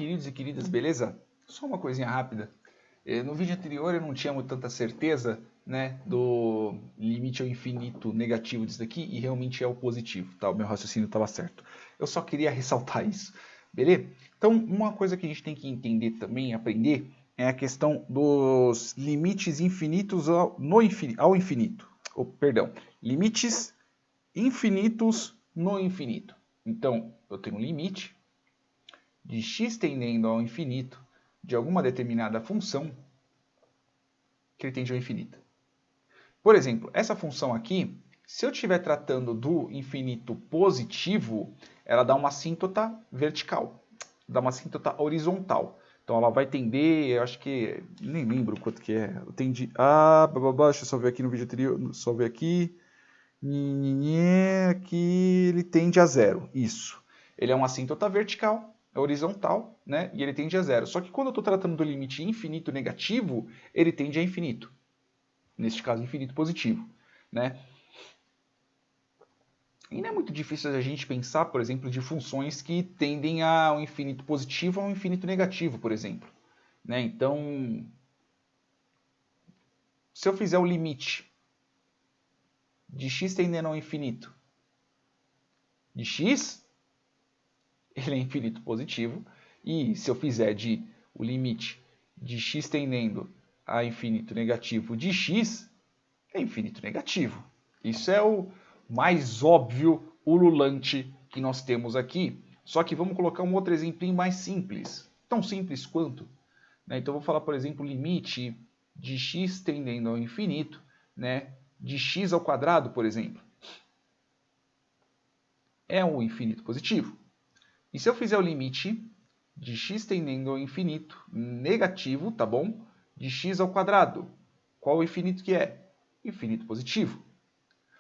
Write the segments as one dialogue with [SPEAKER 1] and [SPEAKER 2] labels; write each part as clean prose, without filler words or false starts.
[SPEAKER 1] queridos e queridas, beleza? Só uma coisinha rápida. No vídeo anterior eu não tinha tanta certeza, né, do limite ao infinito negativo disso daqui e realmente é o positivo, tá? O meu raciocínio estava certo. Eu só queria ressaltar isso, beleza? Então, uma coisa que a gente tem que entender também, aprender, é a questão dos limites infinitos ao infinito. Perdão, limites infinitos no infinito. Então, eu tenho um limite de x tendendo ao infinito de alguma determinada função que ele tende ao infinito. Por exemplo, essa função aqui, se eu estiver tratando do infinito positivo, ela dá uma assíntota vertical, dá uma assíntota horizontal. Então ela vai tender, eu acho que, nem lembro quanto que é, eu tendi a, deixa eu só ver aqui no vídeo anterior, só ver aqui, aqui ele tende a zero, isso. Ele é uma assíntota vertical, é horizontal, né? E ele tende a zero. Só que quando eu estou tratando do limite infinito negativo, ele tende a infinito. Neste caso, infinito positivo, né? E não é muito difícil a gente pensar, por exemplo, de funções que tendem ao infinito positivo ou ao infinito negativo, por exemplo. Né? Então, se eu fizer o limite de x tendendo ao infinito de x, ele é infinito positivo. E se eu fizer o limite de x tendendo a infinito negativo de x, é infinito negativo. Isso é o mais óbvio, ululante que nós temos aqui. Só que vamos colocar um outro exemplo mais simples. Tão simples quanto. Né? Então, eu vou falar, por exemplo, limite de x tendendo ao infinito, né, de x ao quadrado, por exemplo. É um infinito positivo. E se eu fizer o limite de x tendendo ao infinito negativo, tá bom? De x ao quadrado. Qual o infinito que é? Infinito positivo.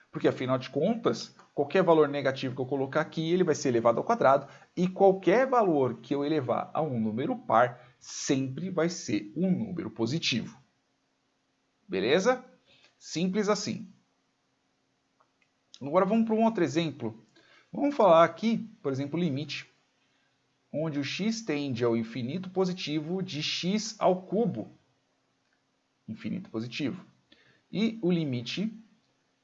[SPEAKER 1] Porque, afinal de contas, qualquer valor negativo que eu colocar aqui, ele vai ser elevado ao quadrado. E qualquer valor que eu elevar a um número par, sempre vai ser um número positivo. Beleza? Simples assim. Agora vamos para um outro exemplo. Vamos falar aqui, por exemplo, o limite, onde o x tende ao infinito positivo de x ao cubo. Infinito positivo. E o limite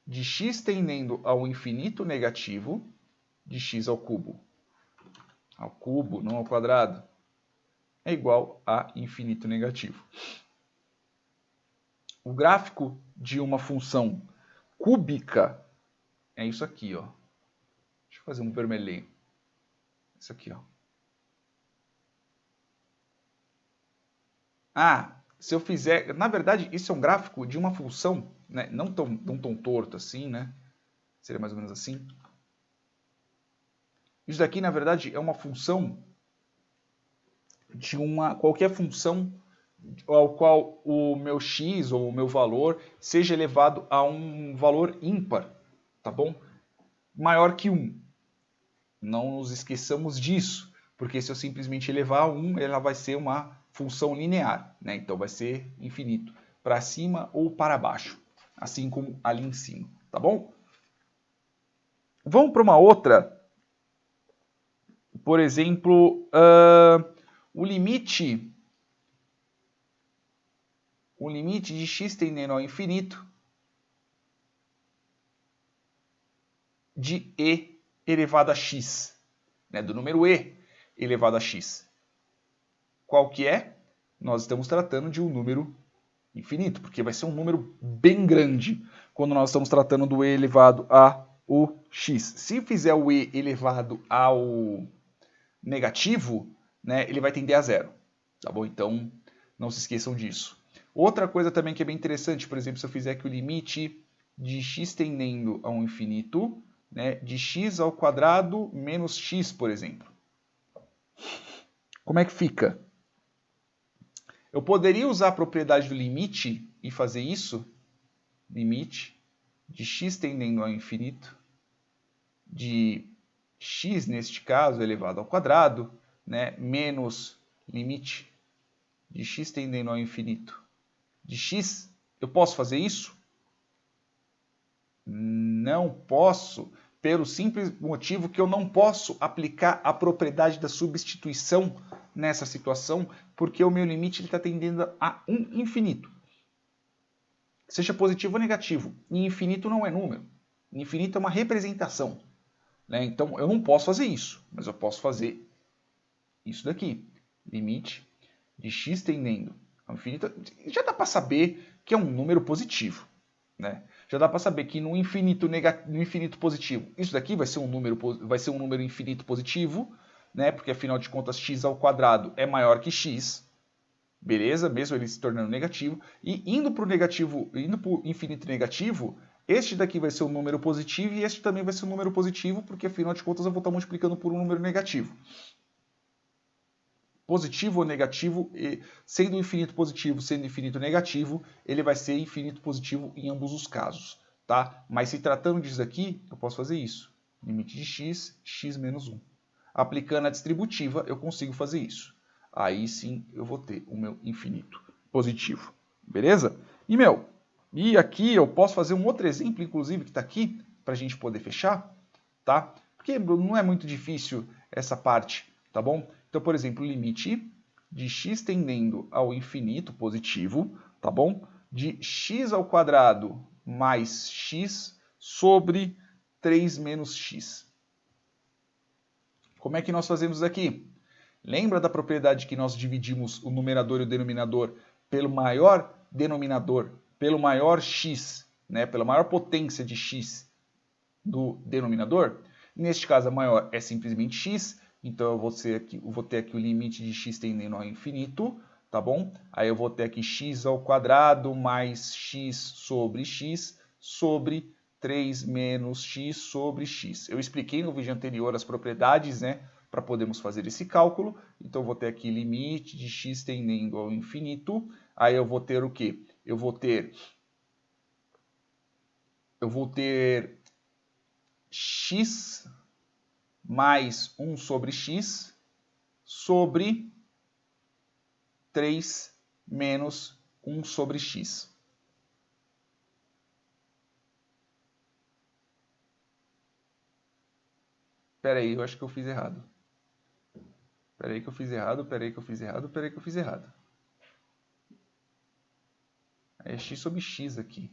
[SPEAKER 1] de x tendendo ao infinito negativo de x ao cubo, não ao quadrado, é igual a infinito negativo. O gráfico de uma função cúbica é isso aqui, ó. Deixa eu fazer um vermelhinho. Isso aqui, ó. Se eu fizer... Na verdade, isso é um gráfico de uma função, né? Não tão torto assim, né? Seria mais ou menos assim. Isso daqui, na verdade, é uma função de qualquer função ao qual o meu x ou o meu valor seja elevado a um valor ímpar, tá bom? Maior que 1. Não nos esqueçamos disso, porque se eu simplesmente elevar a 1, ela vai ser uma função linear, né? Então vai ser infinito, para cima ou para baixo, assim como ali em cima, tá bom? Vamos para uma outra, por exemplo, o limite de x tendendo ao infinito de e elevado a x, né, do número e elevado a x. Qual que é? Nós estamos tratando de um número infinito, porque vai ser um número bem grande quando nós estamos tratando do e elevado a o x. Se fizer o e elevado ao negativo, né, ele vai tender a zero. Tá bom? Então, não se esqueçam disso. Outra coisa também que é bem interessante, por exemplo, se eu fizer aqui o limite de x tendendo ao infinito, né, de x ao quadrado menos x, por exemplo. Como é que fica? Eu poderia usar a propriedade do limite e fazer isso. Limite de x tendendo ao infinito, de x, neste caso, elevado ao quadrado, né, menos limite de x tendendo ao infinito de x. Eu posso fazer isso? Não posso, pelo simples motivo que eu não posso aplicar a propriedade da substituição nessa situação, porque o meu limite está tendendo a um infinito. Seja positivo ou negativo. E infinito não é número. Infinito é uma representação. Né? Então eu não posso fazer isso, mas eu posso fazer isso daqui. Limite de x tendendo ao infinito. Já dá para saber que é um número positivo. Né? Já dá para saber que no infinito positivo, isso daqui vai ser um número infinito positivo, né? Porque afinal de contas x ao quadrado é maior que x, beleza? Mesmo ele se tornando negativo. E indo para o infinito negativo, este daqui vai ser um número positivo e este também vai ser um número positivo, porque afinal de contas eu vou estar multiplicando por um número negativo. Positivo ou negativo, sendo infinito positivo, sendo infinito negativo, ele vai ser infinito positivo em ambos os casos, tá? Mas se tratando disso aqui, eu posso fazer isso. Limite de x, x menos 1. Aplicando a distributiva, eu consigo fazer isso. Aí sim eu vou ter o meu infinito positivo, beleza? E aqui eu posso fazer um outro exemplo, inclusive, que está aqui, para a gente poder fechar, tá? Porque não é muito difícil essa parte, tá bom? Então, por exemplo, limite de x tendendo ao infinito positivo, tá bom? De x ao quadrado mais x sobre 3 menos x. Como é que nós fazemos isso aqui? Lembra da propriedade que nós dividimos o numerador e o denominador pelo maior denominador, pelo maior x, né? Pela maior potência de x do denominador? Neste caso, a maior é simplesmente x. Então eu vou ter aqui o limite de x tendendo ao infinito, tá bom? Aí eu vou ter aqui x ao quadrado mais x sobre 3 menos x sobre x. Eu expliquei no vídeo anterior as propriedades, né? Para podermos fazer esse cálculo. Então eu vou ter aqui limite de x tendendo ao infinito. Aí eu vou ter o quê? Eu vou ter x mais 1 sobre x sobre 3 menos 1 sobre x. Espera aí, eu acho que eu fiz errado. Espera aí que eu fiz errado. É x sobre x aqui.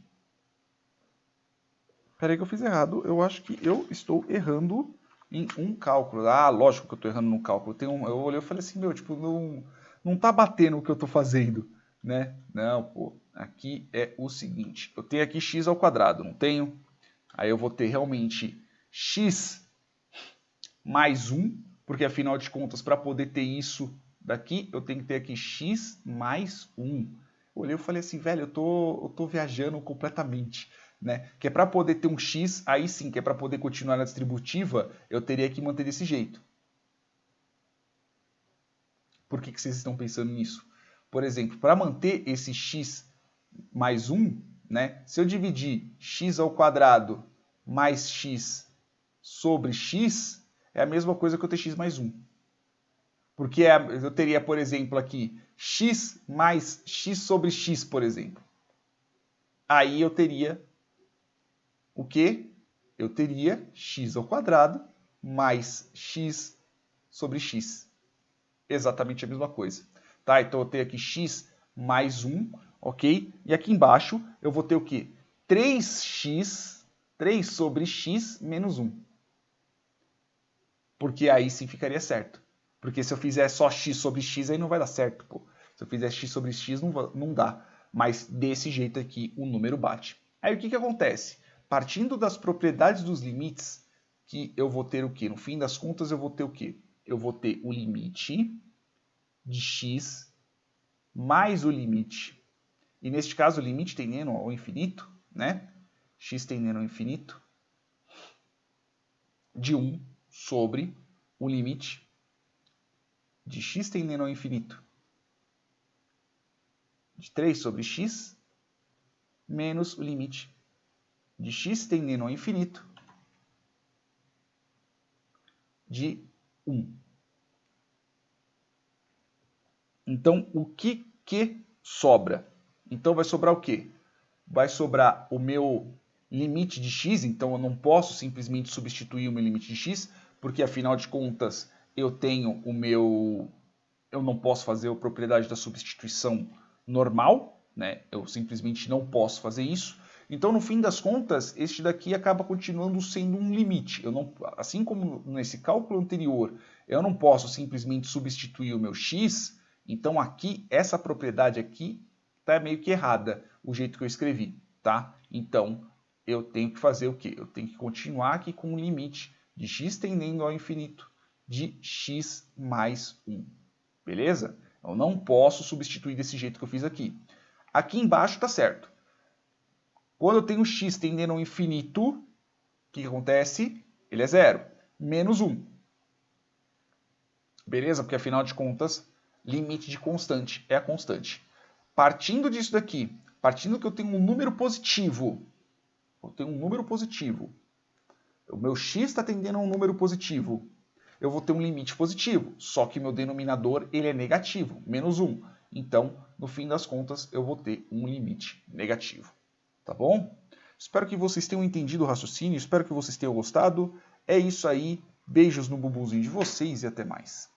[SPEAKER 1] Espera aí que eu fiz errado. Eu acho que eu estou errando em um cálculo. Ah, lógico que eu estou errando no cálculo. Eu olhei e falei assim, não tá batendo o que eu estou fazendo, né? Não, pô. Aqui é o seguinte. Eu tenho aqui x ao quadrado, não tenho? Aí eu vou ter realmente x mais 1, porque afinal de contas, para poder ter isso daqui, eu tenho que ter aqui x mais 1. Eu olhei e falei assim, velho, eu tô viajando completamente. Né? Que é para poder ter um x, aí sim, que é para poder continuar na distributiva, eu teria que manter desse jeito. Por que vocês estão pensando nisso? Por exemplo, para manter esse x mais 1, né? Se eu dividir x ao quadrado mais x sobre x, é a mesma coisa que eu ter x mais 1. Porque eu teria, por exemplo, aqui x mais x sobre x, por exemplo. Aí eu teria o quê? Eu teria x ao quadrado mais x sobre x. Exatamente a mesma coisa. Tá? Então eu tenho aqui x mais 1, ok? E aqui embaixo eu vou ter o quê? 3x, 3 sobre x menos 1. Porque aí sim ficaria certo. Porque se eu fizer só x sobre x, aí não vai dar certo, pô. Se eu fizer x sobre x, não dá. Mas desse jeito aqui, o número bate. Aí o que acontece? Partindo das propriedades dos limites, que eu vou ter o quê? No fim das contas, eu vou ter o quê? Eu vou ter o limite de x mais o limite. E neste caso, o limite tendendo ao infinito, né? X tendendo ao infinito de 1 sobre o limite de x tendendo ao infinito de 3 sobre x menos o limite de x tendendo ao infinito de 1. Então, o que sobra? Então, vai sobrar o quê? Vai sobrar o meu limite de x, então eu não posso simplesmente substituir o meu limite de x, porque afinal de contas eu tenho o meu... Eu não posso fazer a propriedade da substituição normal, né? Eu simplesmente não posso fazer isso. Então, no fim das contas, este daqui acaba continuando sendo um limite. Eu não, assim como nesse cálculo anterior, eu não posso simplesmente substituir o meu x, então aqui, essa propriedade aqui está meio que errada, o jeito que eu escrevi, tá? Então, eu tenho que fazer o quê? Eu tenho que continuar aqui com o limite de x tendendo ao infinito de x mais 1. Beleza? Eu não posso substituir desse jeito que eu fiz aqui. Aqui embaixo está certo. Quando eu tenho x tendendo ao infinito, o que acontece? Ele é zero. Menos 1. Beleza? Porque afinal de contas, limite de constante é a constante. Partindo disso daqui, partindo que eu tenho um número positivo, o meu x está tendendo a um número positivo, eu vou ter um limite positivo, só que meu denominador ele é negativo, menos 1. Então, no fim das contas, eu vou ter um limite negativo. Tá bom? Espero que vocês tenham entendido o raciocínio, espero que vocês tenham gostado. É isso aí, beijos no bumbumzinho de vocês e até mais.